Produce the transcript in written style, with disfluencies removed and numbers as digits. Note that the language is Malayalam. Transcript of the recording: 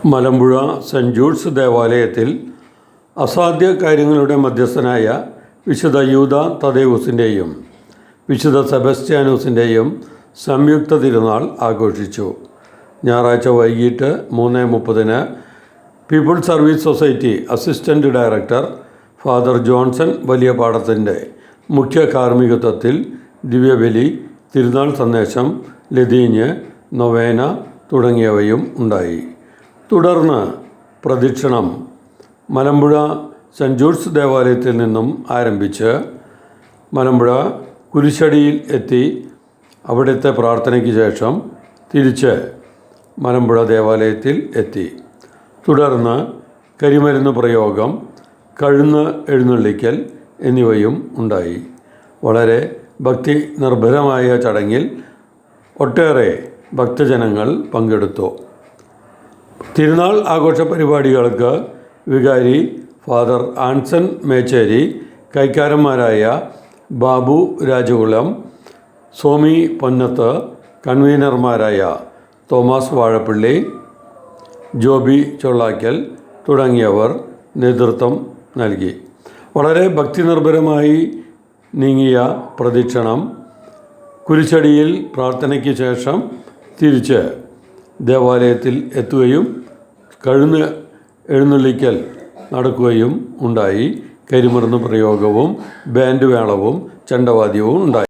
മലമ്പുഴ സെൻറ് ജൂഡ്സ് ദേവാലയത്തിൽ അസാധ്യ കാര്യങ്ങളുടെ മധ്യസ്ഥനായ വിശുദ്ധ യൂദ തദേവുസിൻ്റെയും വിശുദ്ധ സെബസ്റ്റ്യാനോസിൻ്റെയും സംയുക്ത തിരുനാൾ ആഘോഷിച്ചു. ഞായറാഴ്ച വൈകിട്ട് 3:30 people's service society assistant director father Johnson വലിയ പാടത്തിൻ്റെ മുഖ്യ കാർമ്മികത്വത്തിൽ ദിവ്യബലി, തിരുനാൾ സന്ദേശം, ലതീഞ്ഞ്, നൊവേന തുടങ്ങിയവയും ഉണ്ടായി. തുടർന്ന് പ്രദക്ഷിണം മലമ്പുഴ സെൻറ് ജൂഡ്സ് ദേവാലയത്തിൽ നിന്നും ആരംഭിച്ച് മലമ്പുഴ കുരിശടിയിൽ എത്തി അവിടുത്തെ പ്രാർത്ഥനയ്ക്ക് ശേഷം തിരിച്ച് മലമ്പുഴ ദേവാലയത്തിൽ എത്തി. തുടർന്ന് കരിമരുന്ന് പ്രയോഗം, കഴുന്ന് എഴുന്നള്ളിക്കൽ എന്നിവയും ഉണ്ടായി. വളരെ ഭക്തി നിർഭരമായ ചടങ്ങിൽ ഒട്ടേറെ ഭക്തജനങ്ങൾ പങ്കെടുത്തു. തിരുനാൾ ആഘോഷ പരിപാടികൾക്ക് വികാരി ഫാദർ ആൻസൺ മേച്ചേരി, കൈക്കാരന്മാരായ ബാബു രാജകുളം, സോമി പൊന്നത്ത്, കൺവീനർമാരായ തോമസ് വാഴപ്പള്ളി, ജോബി ചൊള്ളാക്കൽ തുടങ്ങിയവർ നേതൃത്വം നൽകി. വളരെ ഭക്തിനിർഭരമായി നീങ്ങിയ പ്രദക്ഷിണം കുരിശടിയിൽ പ്രാർത്ഥനയ്ക്ക് ശേഷം തിരിച്ച് ദേവാലയത്തിൽ എത്തുകയും കഴുന്ന് എഴുന്നള്ളിക്കൽ നടക്കുകയും ഉണ്ടായി. കരിമരുന്ന് പ്രയോഗവും ബാൻഡ് മേളവും ചെണ്ടവാദ്യവും ഉണ്ടായി.